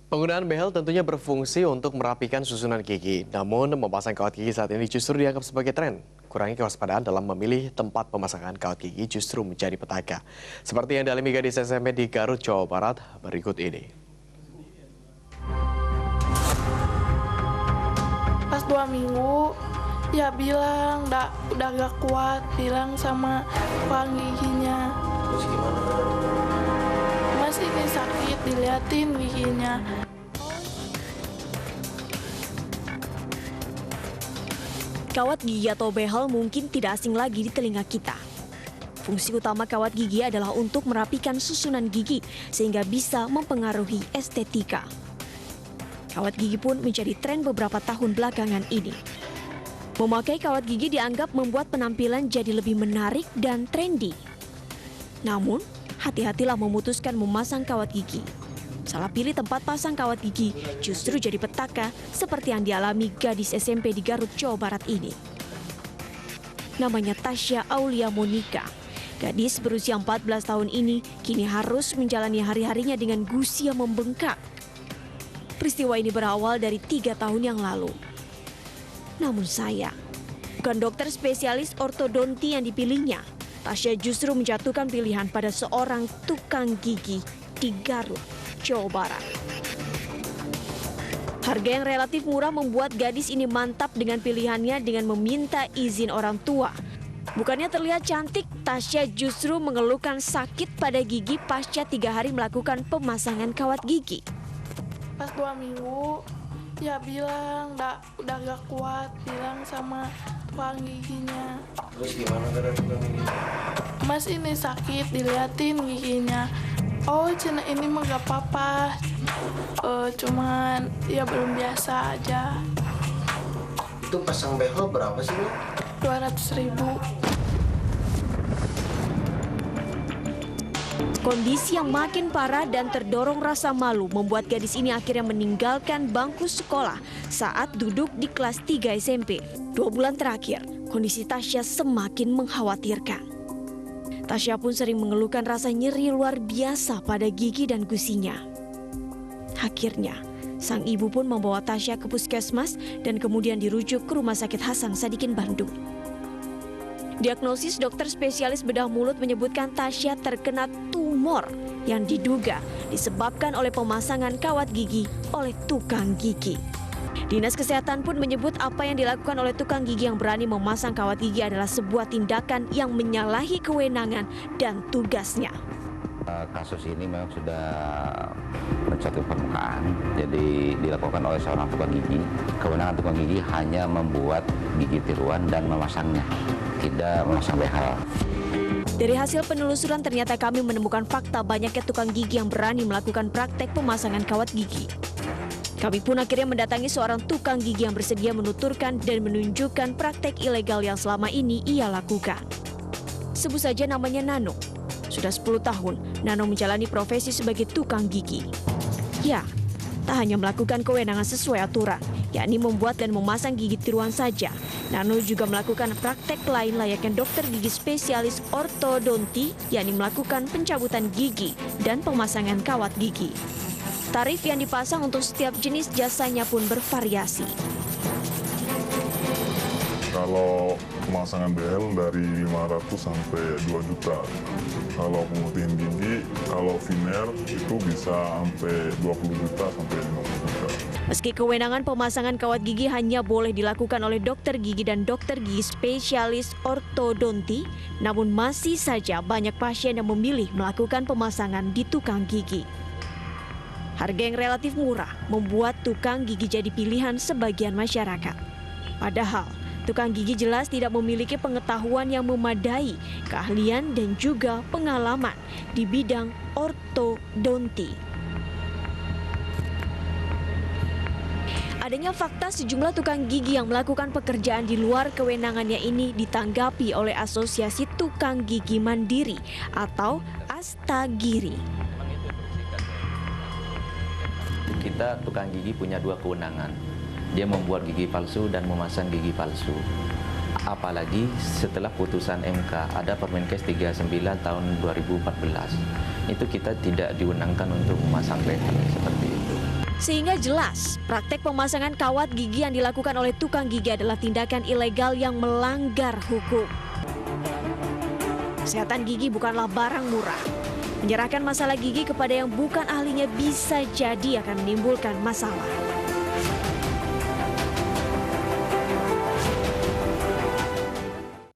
Penggunaan behel tentunya berfungsi untuk merapikan susunan gigi. Namun, memasang kawat gigi saat ini justru dianggap sebagai tren. Kurangi kewaspadaan dalam memilih tempat pemasangan kawat gigi justru menjadi petaka. Seperti yang dialami gadis SMP di Garut, Jawa Barat berikut ini. Pas 2 minggu, ya bilang udah gak kuat, bilang sama tukang giginya. Terus gimana? Mas ini sakit, diliatin giginya. Kawat gigi atau behel mungkin tidak asing lagi di telinga kita. Fungsi utama kawat gigi adalah untuk merapikan susunan gigi sehingga bisa mempengaruhi estetika. Kawat gigi pun menjadi tren beberapa tahun belakangan ini. Memakai kawat gigi dianggap membuat penampilan jadi lebih menarik dan trendy. Namun, hati-hatilah memutuskan memasang kawat gigi. Salah pilih tempat pasang kawat gigi justru jadi petaka seperti yang dialami gadis SMP di Garut, Jawa Barat ini. Namanya Tasya Aulia Monika. Gadis berusia 14 tahun ini kini harus menjalani hari-harinya dengan gusi yang membengkak. Peristiwa ini berawal dari 3 tahun yang lalu. Namun sayang, bukan dokter spesialis ortodonti yang dipilihnya. Tasya justru menjatuhkan pilihan pada seorang tukang gigi di Garut, Jawa Barat. Harga yang relatif murah membuat gadis ini mantap dengan pilihannya dengan meminta izin orang tua. Bukannya terlihat cantik, Tasya justru mengeluhkan sakit pada gigi pasca 3 hari melakukan pemasangan kawat gigi. Pas 2 minggu, ya bilang udah gak kuat, bilang sama tukang giginya. Terus gimana keadaan tukang gigi? Mas ini sakit, diliatin giginya. Oh, cina ini mah gak apa-apa. Cuman ya belum biasa aja. Itu pasang behel berapa sih, Bu? 200.000. Kondisi yang makin parah dan terdorong rasa malu membuat gadis ini akhirnya meninggalkan bangku sekolah saat duduk di kelas 3 SMP. 2 bulan terakhir, kondisi Tasya semakin mengkhawatirkan. Tasya pun sering mengeluhkan rasa nyeri luar biasa pada gigi dan gusinya. Akhirnya, sang ibu pun membawa Tasya ke puskesmas dan kemudian dirujuk ke Rumah Sakit Hasan Sadikin, Bandung. Diagnosis dokter spesialis bedah mulut menyebutkan Tasya terkena tumor yang diduga disebabkan oleh pemasangan kawat gigi oleh tukang gigi. Dinas Kesehatan pun menyebut apa yang dilakukan oleh tukang gigi yang berani memasang kawat gigi adalah sebuah tindakan yang menyalahi kewenangan dan tugasnya. Kasus ini memang sudah mencapai permukaan, jadi dilakukan oleh seorang tukang gigi. Kewenangan tukang gigi hanya membuat gigi tiruan dan memasangnya, tidak memasang behel. Dari hasil penelusuran ternyata kami menemukan fakta banyaknya tukang gigi yang berani melakukan praktek pemasangan kawat gigi. Kami pun akhirnya mendatangi seorang tukang gigi yang bersedia menuturkan dan menunjukkan praktek ilegal yang selama ini ia lakukan. Sebut saja namanya Nano. Sudah 10 tahun, Nano menjalani profesi sebagai tukang gigi. Ya, tak hanya melakukan kewenangan sesuai aturan, yakni membuat dan memasang gigi tiruan saja. Nano juga melakukan praktek lain layaknya dokter gigi spesialis ortodonti, yakni melakukan pencabutan gigi dan pemasangan kawat gigi. Tarif yang dipasang untuk setiap jenis jasanya pun bervariasi. Kalau pemasangan behel dari 500 sampai 2 juta. Kalau pemutihan gigi, kalau veneer itu bisa sampai 20 juta sampai 50 juta. Meski kewenangan pemasangan kawat gigi hanya boleh dilakukan oleh dokter gigi dan dokter gigi spesialis ortodonti, namun masih saja banyak pasien yang memilih melakukan pemasangan di tukang gigi. Harga yang relatif murah membuat tukang gigi jadi pilihan sebagian masyarakat. Padahal, tukang gigi jelas tidak memiliki pengetahuan yang memadai, keahlian dan juga pengalaman di bidang ortodonti. Adanya fakta sejumlah tukang gigi yang melakukan pekerjaan di luar kewenangannya ini ditanggapi oleh Asosiasi Tukang Gigi Mandiri atau Astagiri. Kita tukang gigi punya 2 kewenangan. Dia membuat gigi palsu dan memasang gigi palsu. Apalagi setelah putusan MK, ada Permenkes 39 tahun 2014. Itu kita tidak diwenangkan untuk memasang behel seperti itu. Sehingga jelas, praktek pemasangan kawat gigi yang dilakukan oleh tukang gigi adalah tindakan ilegal yang melanggar hukum. Kesehatan gigi bukanlah barang murah. Menyerahkan masalah gigi kepada yang bukan ahlinya bisa jadi akan menimbulkan masalah.